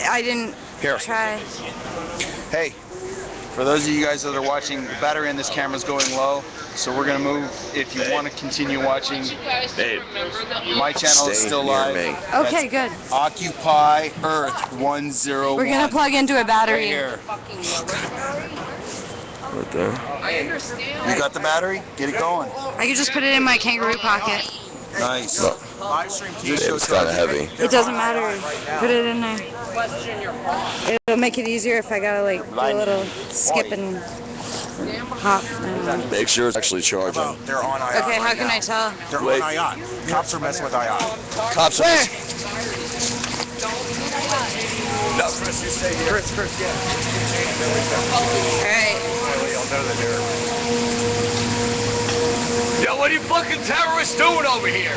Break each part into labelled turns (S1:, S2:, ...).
S1: I didn't try.
S2: Hey, for those of you guys that are watching, the battery on this camera is going low, so we're going to move. If you want to continue watching, my channel is still live.
S1: Okay, good.
S2: Occupy Earth 101.
S1: We're going to plug into a battery.
S2: Right here.
S3: Right there.
S2: You got the battery? Get it going.
S1: I could just put it in my kangaroo pocket.
S2: Nice.
S3: It's kind of heavy.
S1: It doesn't matter. Put it in there. It'll make it easier if I gotta like do a little skip and hop.
S3: Make sure it's actually charging.
S4: They're on IOT.
S1: Okay, how can I tell?
S4: They're on IOT. Cops are messing with IOT.
S3: Cops are...
S1: Where?
S3: No, Kris, you stay here.
S4: Kris, yeah.
S1: Alright.
S3: Yo, what are you fucking terrorists doing over here?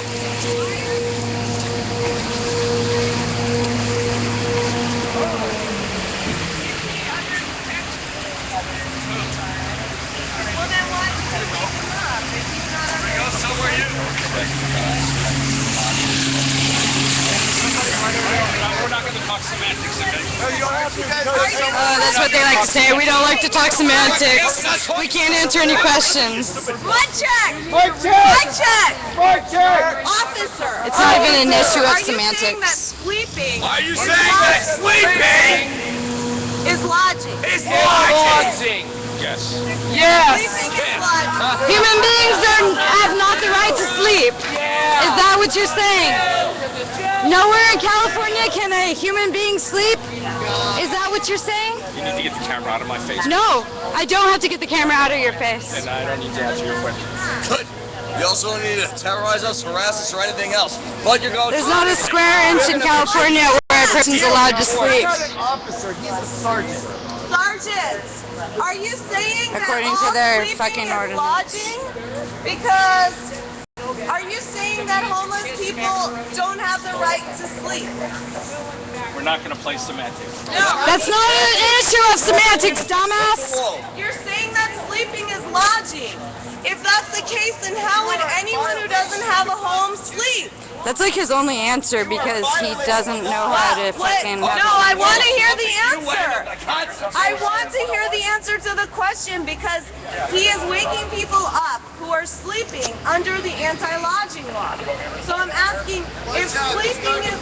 S5: We're not going to talk semantics, okay?
S1: Oh, that's what they like to say. We don't like to talk semantics. We can't answer any questions.
S6: Blood check! Blood check! Blood check! Officer!
S1: It's not even an issue of
S6: Are you saying that
S1: semantics.
S6: sleeping
S3: Are you saying that sleeping
S6: is lodging?
S3: is lodging?
S5: Yes.
S1: Yes.
S6: Sleeping is lodging.
S1: Human beings have not the right to sleep. Is that what you're saying? Nowhere in California can a human being sleep? Is that what you're saying?
S5: You need to get the camera out of my face.
S1: No, I don't have to get the camera out of your face.
S5: And I don't need to answer your question.
S3: Good. You also don't need to terrorize us, harass us, or anything else. But you're going
S1: There's not a square inch in California where a person's allowed to sleep.
S4: Officer, he's a sergeant.
S6: Sergeant, are you saying
S1: According
S6: that
S1: to
S6: all
S1: their
S6: sleeping
S1: fucking
S6: is
S1: ordinance.
S6: lodging? Because are you saying that homeless people don't have the right to sleep?
S5: We're not going to play semantics.
S6: No.
S1: That's not an issue of semantics, dumbass.
S6: You're saying that sleeping is lodging. If that's the case, then how would anyone who doesn't have a home sleep?
S1: That's like his only answer because he doesn't know how to fucking have
S6: No, I want to hear the answer. I want to hear the answer to the question because he is waking people up who are sleeping under the anti-lodging law. So I'm asking, if sleeping is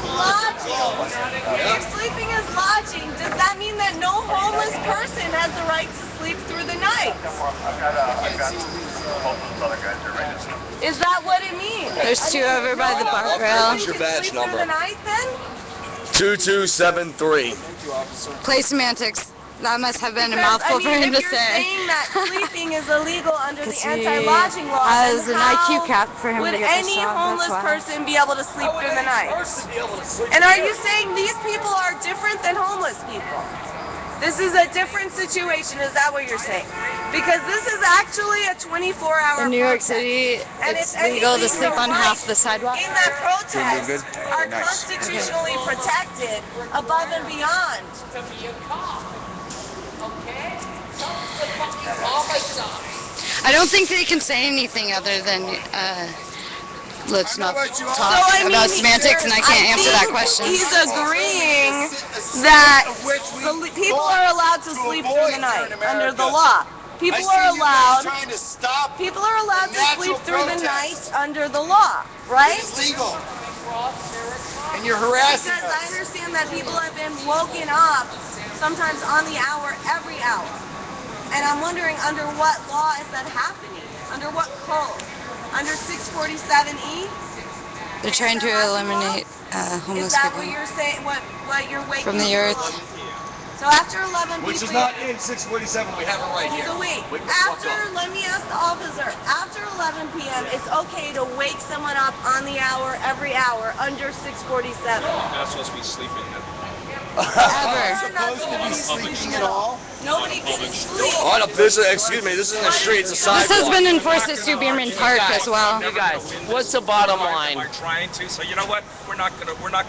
S6: lodging, does that mean that no homeless person has the right to sleep through the night? Is that what it means?
S1: There's two over by the bar rail.
S3: What's your badge
S6: Sleep through the
S3: number?
S6: night then?
S3: 2273.
S1: Play semantics. That must have been a
S6: Because,
S1: mouthful for him to
S6: if you're
S1: say.
S6: saying that sleeping is illegal under the
S1: Because he
S6: anti-lodging law,
S1: has
S6: then
S1: an
S6: how
S1: IQ cap for him to
S6: would
S1: get this
S6: any
S1: job,
S6: homeless
S1: that's why.
S6: person be able to sleep through the night? And are you saying these people are different than homeless people? This is a different situation, is that what you're saying? Because this is actually a 24-hour
S1: In New York
S6: protest.
S1: City,
S6: And
S1: it's
S6: if
S1: legal to
S6: anything,
S1: sleep
S6: your
S1: on half the
S6: rights
S1: sidewalk.
S6: in that protest are
S2: Nice.
S6: constitutionally protected above and beyond.
S1: I don't think they can say anything other than let's not talk about semantics, and I can't answer that question.
S6: He's agreeing that people are allowed to sleep through the night under the law. People are allowed to sleep through the night under the law, right?
S3: It's legal. And you're harassing
S6: Because I
S3: us.
S6: understand that people have been woken up sometimes on the hour, every hour. And I'm wondering under what law is that happening? Under what code? Under 647E?
S1: They're trying to eliminate
S6: Is
S1: homeless
S6: that what
S1: people
S6: you're saying? What you're waking
S1: from the
S6: people
S1: earth.
S6: up? So after 11
S3: Which is
S6: people.
S3: not in 647. We have it right here.
S6: So wait,
S3: Wake the fuck
S6: after,
S3: up.
S6: let me ask the officer, after 11 p.m. it's okay to wake someone up on the hour, every hour, under 647.
S5: You're not supposed to be sleeping.
S1: Ever.
S6: Supposed to be sleeping at all? Nobody can sleep.
S3: Oh, no, this is, excuse me, this isn't the street, it's a
S1: This
S3: sidewalk.
S1: has been enforced at Beerman Park as well.
S7: You guys, what's the bottom line?
S5: We're trying to, so you know what? We're not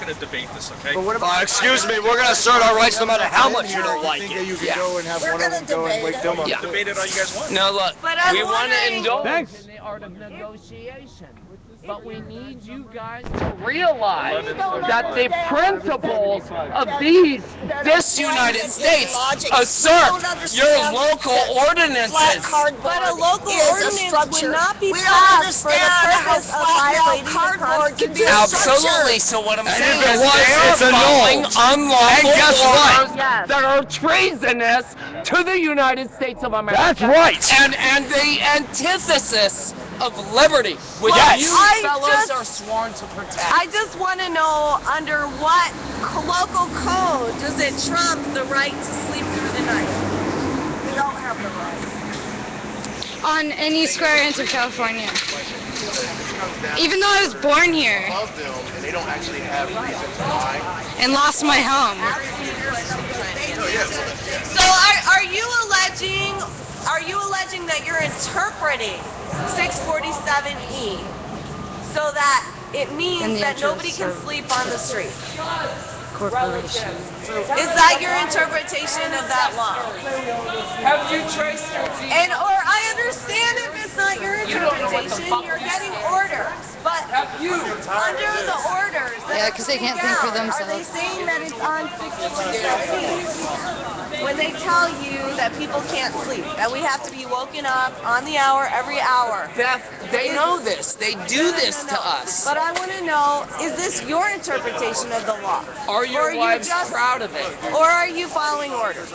S5: gonna debate this, okay?
S3: Excuse me, we're gonna assert our rights no matter how much you don't like
S4: Think
S3: it.
S4: that you can go and have one of them go and wake them up.
S7: Yeah.
S5: Debate it all you guys want.
S7: No, look,
S6: But I'm
S7: we want to
S6: wondering-
S7: indulge.
S8: In the art of negotiation.
S7: But we need you guys to realize that the principles of this United States assert your local ordinances.
S6: But a local ordinance would not be passed for the purpose of violating the Constitution.
S7: Absolutely. So what I'm saying is
S2: it's
S7: they
S2: a
S7: are following
S2: no.
S7: unlawful
S2: And guess what?
S7: orders that are treasonous to the United States of America.
S2: That's right.
S7: And the antithesis of liberty, which you fellows are sworn to protect.
S6: I just want to know under what local code does it trump the right to sleep through the night? We don't have the right.
S1: On any square inch of California. Even though I was born here
S4: And they don't actually have reasons why.
S1: and lost my home.
S6: So are you alleging that you're interpreting 647E so that it means that nobody can sleep on the street?
S1: Corporation.
S6: Is that your interpretation of that law?
S7: Have you traced your
S6: And or I understand if it's not your interpretation, you're getting orders. But under the orders,
S1: Yeah, 'cause they can't think for
S6: are they
S1: themselves.
S6: saying that it's on 647 when they tell you that people can't sleep, that we have to be woken up on the hour every hour?
S7: Beth, they know this. They do this to us.
S6: But I want to know, is this your interpretation of the law?
S7: Are your wives proud of it?
S6: Or are you following orders?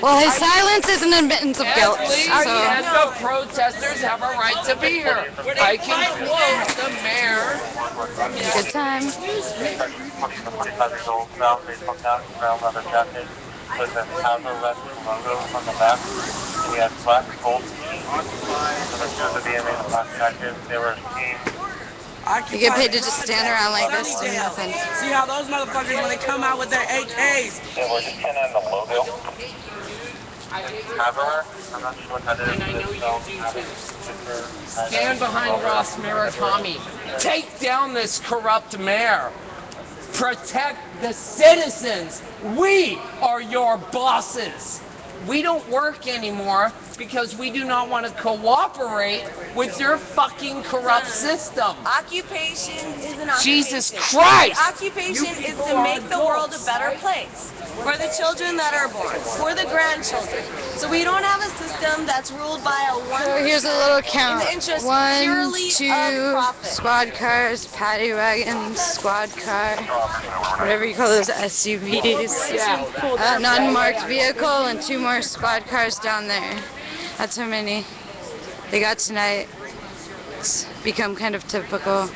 S1: Well, his silence is an admittance of guilt.
S7: Please,
S1: So
S7: and the protesters have a right to be here. I can quote the mayor.
S1: good time.
S8: With an outer logo on the back. He had black gold teeth. So the BMA, the black jacket, they were team.
S1: You get paid to just stand around like this doing nothing.
S9: See how those motherfuckers, when they come out with their AKs.
S8: They were just kind of the logo. However, I'm not sure what that is.
S7: And I know you do too. Stand behind Ross Murakami. Take down this corrupt mayor. Protect the citizens. We are your bosses. We don't work anymore because we do not want to cooperate with your fucking corrupt system.
S6: Occupation is an occupation.
S7: Jesus Christ!
S6: Occupation is to make the world a better place for the children that are born, for the grandchildren. So we don't have a system that's ruled by a one.
S1: So here's a little count.
S6: In the interest
S1: 1,
S6: purely
S1: 2,
S6: of profit.
S1: squad cars, paddy wagons, squad car, whatever you call those SUVs. Non-marked vehicle and 2 more squad cars down there. That's how many they got tonight. It's become kind of typical.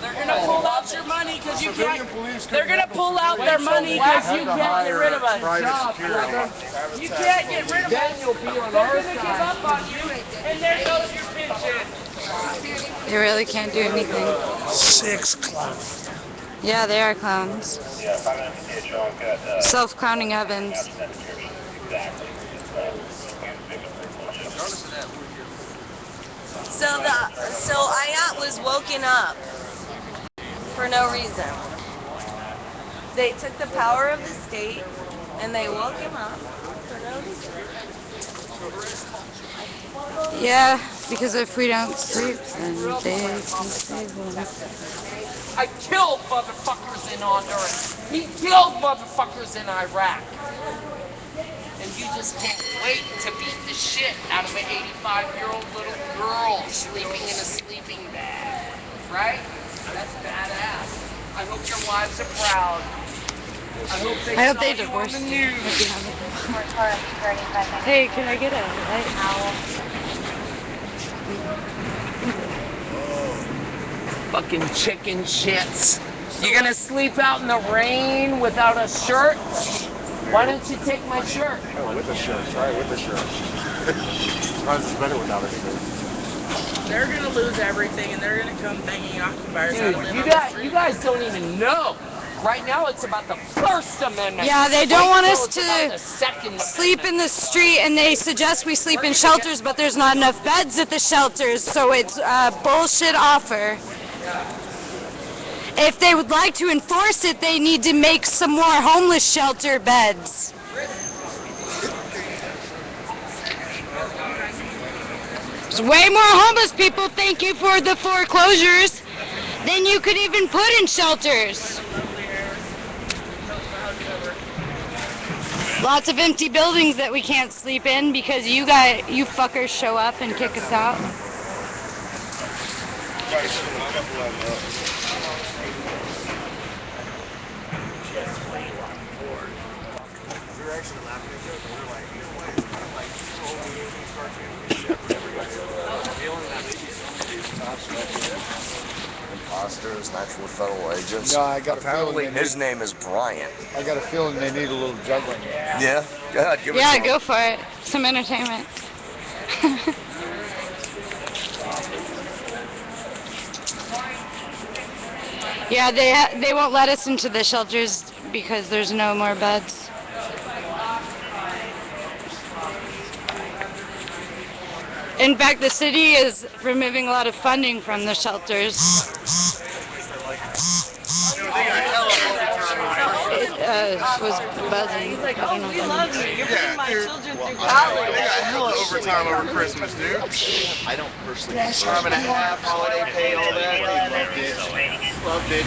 S9: They're gonna pull out your money because you can't. They're gonna pull out their money because you can't get rid of us. You can't get rid of us. They're gonna give up on you, and there goes your pension.
S1: They really can't do anything.
S9: 6 clowns.
S1: Yeah, they are clowns. Self-clowning Evans.
S6: So Ayat was woken up for no reason. They took the power of the state and they woke him up for no reason.
S1: Yeah, because if we don't sleep, then they can save us.
S7: I killed motherfuckers in Honduras. He killed motherfuckers in Iraq. And you just can't wait to beat the shit out of an 85-year-old little girl sleeping in a sleeping bag. Right? That's badass. I hope your wives are proud. I hope they
S1: divorce
S7: on the
S1: you.
S7: news.
S1: Hey, can I get a light owl?
S7: Fucking chicken shits. You gonna sleep out in the rain without a shirt? Why don't you take my shirt?
S4: Oh, with the shirt. Try it with the shirt. Sometimes it's better without a shirt.
S9: They're gonna lose everything, and they're gonna come thanking occupiers.
S7: Dude, you guys don't even know. Right now, it's about the First Amendment.
S1: Yeah, they don't want us
S7: It's about
S1: to
S7: the Second
S1: sleep in the street, and they suggest we sleep in shelters, but there's not enough beds at the shelters, so it's a bullshit offer. If they would like to enforce it, they need to make some more homeless shelter beds. There's way more homeless people, thank you for the foreclosures, than you could even put in shelters. Lots of empty buildings that we can't sleep in because you fuckers show up and kick us out.
S3: Imposters, natural federal agents.
S4: No, I got a feeling
S3: his name is Brian.
S4: I got a feeling they need a little juggling.
S3: Yeah? Go ahead, give it to
S1: Yeah,
S3: him.
S1: go for it. Some entertainment. Yeah, they won't let us into the shelters because there's no more beds. In fact, the city is removing a lot of funding from the shelters. It was buzzing.
S6: He's like, oh, we love you. You're putting my children through college.
S4: They got hella overtime over Christmas, dude.
S2: I don't personally. Time and a half, holiday pay, all that. They loved it.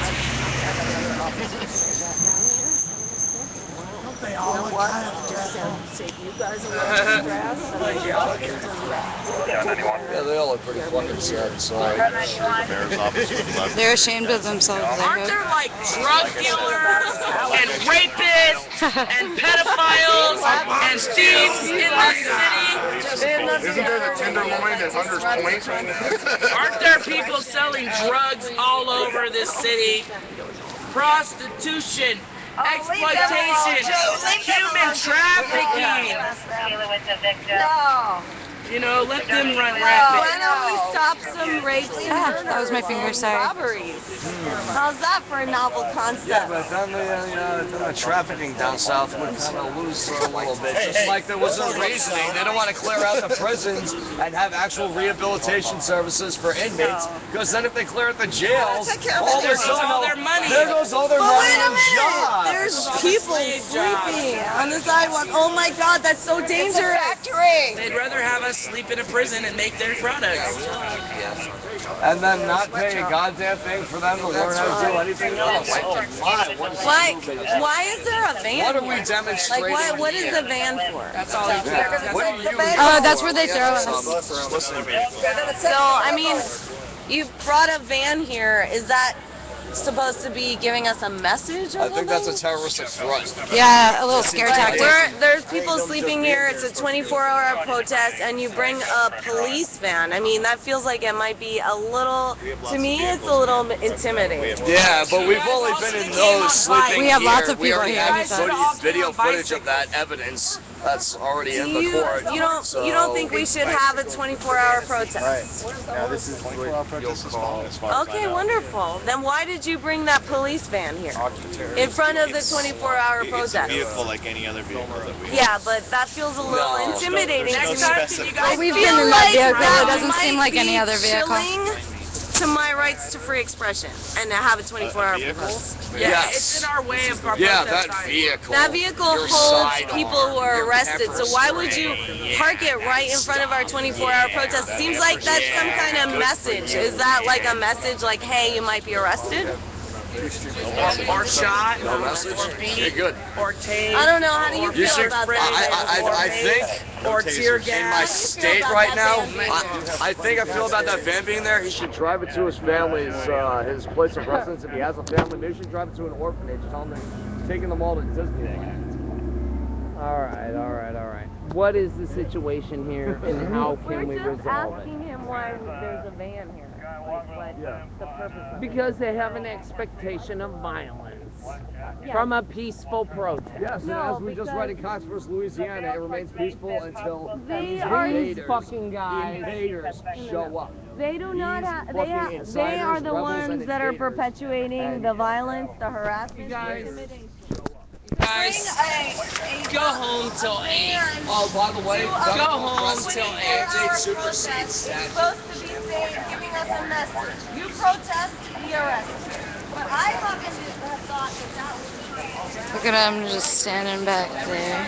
S6: You know what? Just save you guys a little stress.
S3: Yeah, they all look pretty fucking sad inside.
S1: They're ashamed of themselves, I
S9: Aren't
S1: hope.
S9: there like drug dealers and rapists and pedophiles and thieves in this city?
S4: Isn't there the Tenderloin at Hunter's Point right now?
S9: Aren't there people selling drugs all over this city? Prostitution, exploitation, human trafficking.
S6: No.
S9: You know, let them run
S6: Why
S9: rapid.
S6: don't we stop some rapes and murders
S1: That was my finger,
S6: and
S1: sorry.
S6: robberies? How's that for a novel concept?
S3: Yeah, but then the trafficking down south would kind of lose a little bit. Just like there was no reasoning. They don't want to clear out the prisons and have actual rehabilitation services for inmates. Because then if they clear out the jails, all
S9: There goes all their money.
S3: There goes all their
S6: But
S3: money
S6: wait a
S3: and
S6: minute!
S3: jobs.
S6: There's people sleeping on the sidewalk. Oh my God, that's so dangerous.
S9: They'd rather have us sleep in a prison and make their products.
S3: And then not pay a goddamn thing for them to learn how to do anything else. Oh my, what is
S6: Why is there a van?
S3: What are we
S6: here?
S3: demonstrating?
S6: Like what is the van for?
S9: That's all they care.
S3: What are you
S1: Oh, that's where they throw us.
S6: So I mean, you brought a van here. Is that supposed to be giving us a message or
S3: I think that's a
S6: something?
S3: terroristic threat.
S1: Yeah, a little scare tactic.
S6: There's people sleeping here. It's a 24-hour protest, and you bring a police van. I mean, that feels like it might be a little. To me, it's a little intimidating.
S3: Yeah, but we've only been in those sleeping
S1: We have
S3: here.
S1: lots of
S3: We
S1: people
S3: already
S1: here.
S3: have
S1: So-
S3: video footage of that evidence that's already in the court.
S6: You don't think we should have a 24-hour protest?
S4: Now this is what you'll call
S6: Okay, wonderful. Then why did you bring that police van here in front of the 24-hour protest?
S10: Vehicle like any other vehicle that we
S6: Yeah, but that feels a little
S3: No.
S6: intimidating.
S9: Next time, can you guys
S1: We've
S6: feel
S1: been in that
S6: like
S1: vehicle.
S6: that
S1: It doesn't seem
S6: might
S1: like any
S6: be
S1: other vehicle.
S6: chilling to my rights to free expression and to have a 24-hour protest.
S9: Yeah, it's in our way of our
S3: Yeah,
S9: protest
S3: that
S9: time.
S3: vehicle.
S6: That vehicle
S3: your
S6: holds
S3: sidearm,
S6: people who are
S3: your
S6: arrested,
S3: pepper
S6: so why would you
S3: spray.
S6: park it right in front of our 24-hour protest? Seems like that's some kind of message. Is that like a message like, hey, you might be arrested?
S9: Or shot,
S3: No message?
S9: or
S3: Okay,
S9: beat,
S3: good.
S9: or tased,
S6: I don't know. How do you
S3: You
S6: feel
S3: should-
S6: about
S3: I
S6: that?
S3: think
S9: or tear
S3: in my
S9: gas.
S3: state right now, I think I feel about that van being there. He should drive it to his family's, his place of residence. If he has a family, maybe he should drive it to an orphanage. Tell him they're taking them all to Disneyland.
S7: All right. What is the situation here, and how can we
S6: We're just
S7: resolve it?
S6: asking him why there's a van here. Like, what the purpose of it?
S7: Because they have an expectation of violence from a peaceful protest.
S3: Yes,
S6: No,
S3: and as we just read in
S6: because-
S3: Cox vs. Louisiana, it remains peaceful until
S6: They
S3: these
S6: are
S3: invaders,
S7: fucking guys.
S3: invaders show up.
S6: They do not
S3: These
S6: have.
S3: fucking
S6: They
S3: insiders,
S6: are the
S3: rebels, and
S6: ones that are
S3: invaders.
S6: perpetuating
S3: And-
S6: the violence, the harassment, the
S7: guys-
S6: intimidation.
S9: Guys, go home till 8.
S3: Oh, by the way,
S9: Go home till 8.
S3: Date supersedes
S6: It's
S3: that.
S6: supposed to be saying, giving us a message. You protest, be arrested. But I haven't thought that that would be.
S1: Look at him just standing back there.